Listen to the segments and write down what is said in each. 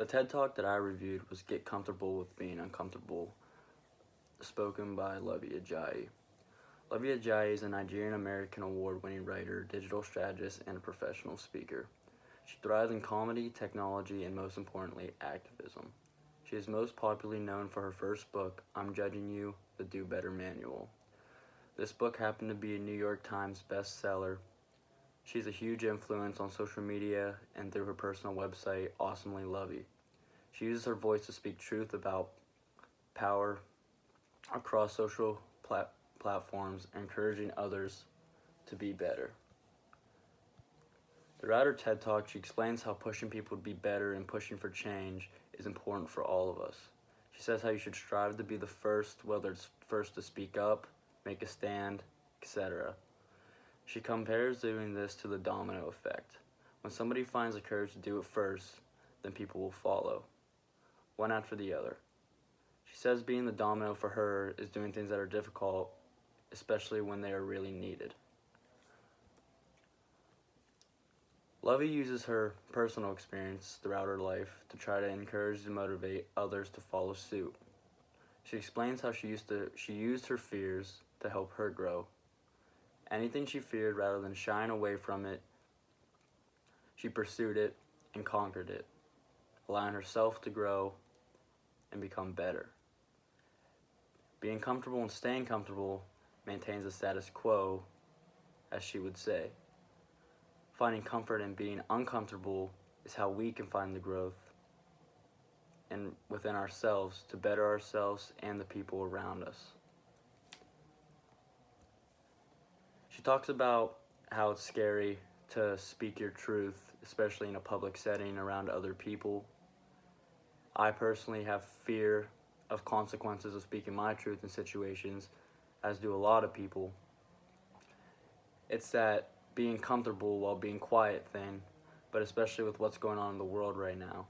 The TED Talk that I reviewed was Get Comfortable with Being Uncomfortable, spoken by Lovey Ajayi. Lovey Ajayi is a Nigerian American award-winning writer, digital strategist, and a professional speaker. She thrives in comedy, technology, and most importantly, activism. She is most popularly known for her first book, I'm Judging You, The Do Better Manual. This book happened to be a New York Times bestseller. She's a huge influence on social media and through her personal website, Awesomely Lovey. She uses her voice to speak truth about power across social platforms, encouraging others to be better. Throughout her TED Talk, she explains how pushing people to be better and pushing for change is important for all of us. She says how you should strive to be the first, whether it's first to speak up, make a stand, etc. She compares doing this to the domino effect. When somebody finds the courage to do it first, then people will follow, one after the other. She says being the domino for her is doing things that are difficult, especially when they are really needed. Lovey uses her personal experience throughout her life to try to encourage and motivate others to follow suit. She explains how she used her fears to help her grow. Anything she feared, rather than shying away from it, she pursued it and conquered it, allowing herself to grow and become better. Being comfortable and staying comfortable maintains the status quo, as she would say. Finding comfort in being uncomfortable is how we can find the growth and within ourselves to better ourselves and the people around us. She talks about how it's scary to speak your truth, especially in a public setting around other people. I personally have fear of consequences of speaking my truth in situations, as do a lot of people. It's that being comfortable while being quiet thing, but especially with what's going on in the world right now.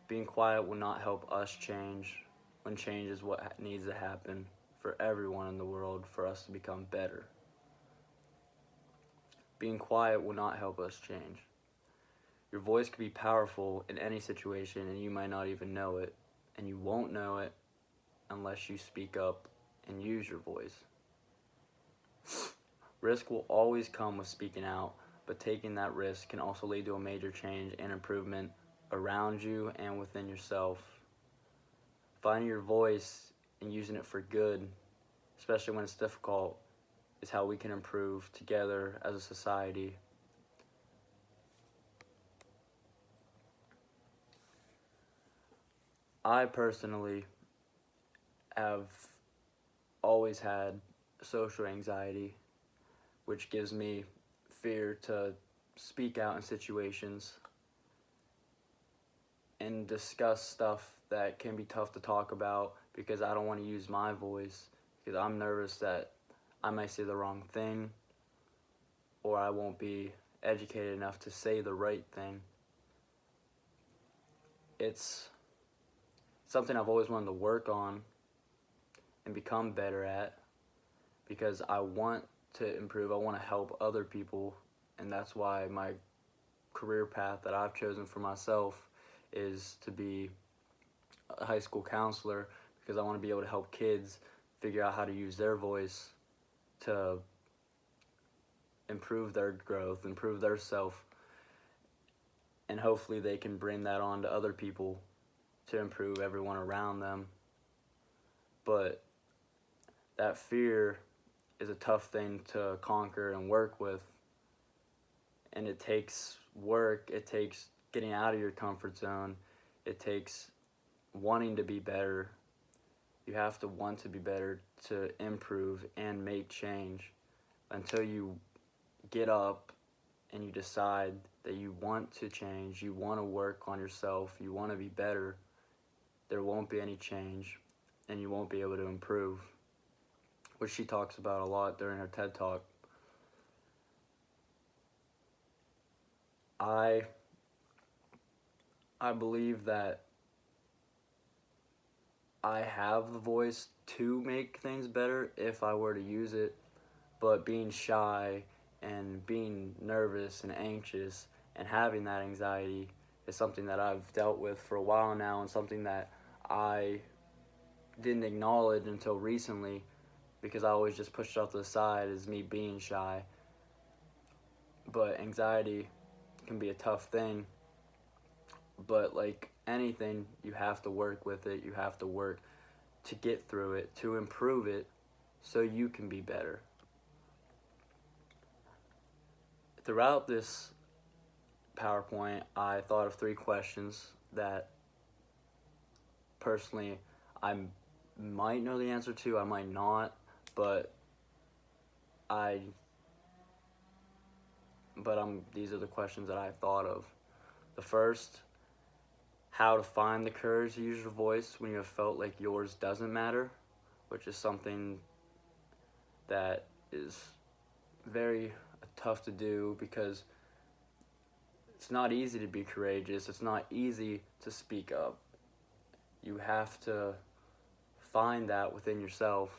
Being quiet will not help us change when change is what needs to happen for everyone in the world for us to become better. Being quiet will not help us change. Your voice can be powerful in any situation and you might not even know it, and you won't know it unless you speak up and use your voice. Risk will always come with speaking out, but taking that risk can also lead to a major change and improvement around you and within yourself. Finding your voice and using it for good, especially when it's difficult, is how we can improve together as a society. I personally have always had social anxiety, which gives me fear to speak out in situations and discuss stuff that can be tough to talk about because I don't want to use my voice because I'm nervous that I might say the wrong thing or I won't be educated enough to say the right thing. It's something I've always wanted to work on and become better at because I want to improve. I want to help other people, and that's why my career path that I've chosen for myself is to be a high school counselor because I want to be able to help kids figure out how to use their voice to improve their growth, improve their self, and hopefully they can bring that on to other people to improve everyone around them. But that fear is a tough thing to conquer and work with, and it takes work, it takes getting out of your comfort zone, it takes wanting to be better. You have to want to be better to improve and make change. Until you get up and you decide that you want to change, you want to work on yourself, you want to be better, there won't be any change and you won't be able to improve, which she talks about a lot during her TED Talk. I believe that I have the voice to make things better if I were to use it, but being shy and being nervous and anxious and having that anxiety is something that I've dealt with for a while now, and something that I didn't acknowledge until recently, because I always just pushed it off to the side as me being shy. But anxiety can be a tough thing, but like anything, you have to work with it. You have to work to get through it, to improve it, so you can be better. Throughout this PowerPoint, I thought of 3 questions that personally I might know the answer to, I might not, but these are the questions that I thought of. The first, how to find the courage to use your voice when you have felt like yours doesn't matter, which is something that is very tough to do, because it's not easy to be courageous. It's not easy to speak up. You have to find that within yourself.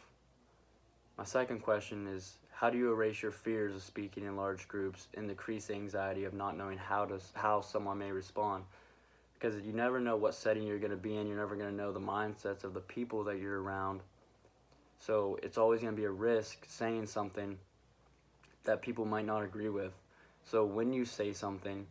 My second question is, how do you erase your fears of speaking in large groups and decrease the anxiety of not knowing how someone may respond? Because you never know what setting you're going to be in. You're never going to know the mindsets of the people that you're around. So it's always going to be a risk saying something that people might not agree with. So when you say something,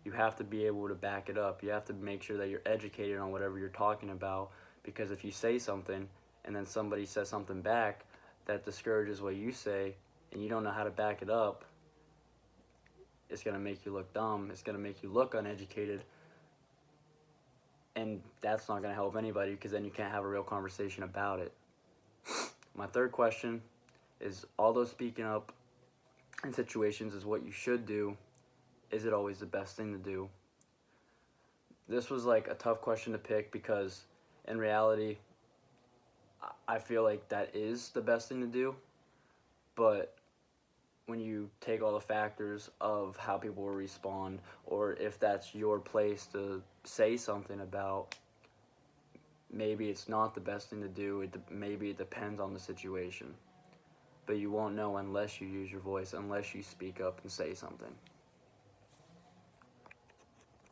you have to be able to back it up. You have to make sure that you're educated on whatever you're talking about, because if you say something and then somebody says something back that discourages what you say and you don't know how to back it up, it's going to make you look dumb. It's going to make you look uneducated. And that's not going to help anybody, because then you can't have a real conversation about it. My third question is, although speaking up in situations is what you should do, is it always the best thing to do? This was like a tough question to pick, because in reality, I feel like that is the best thing to do. But when you take all the factors of how people will respond, or if that's your place to say something about, maybe it's not the best thing to do. Maybe it depends on the situation. But you won't know unless you use your voice, unless you speak up and say something.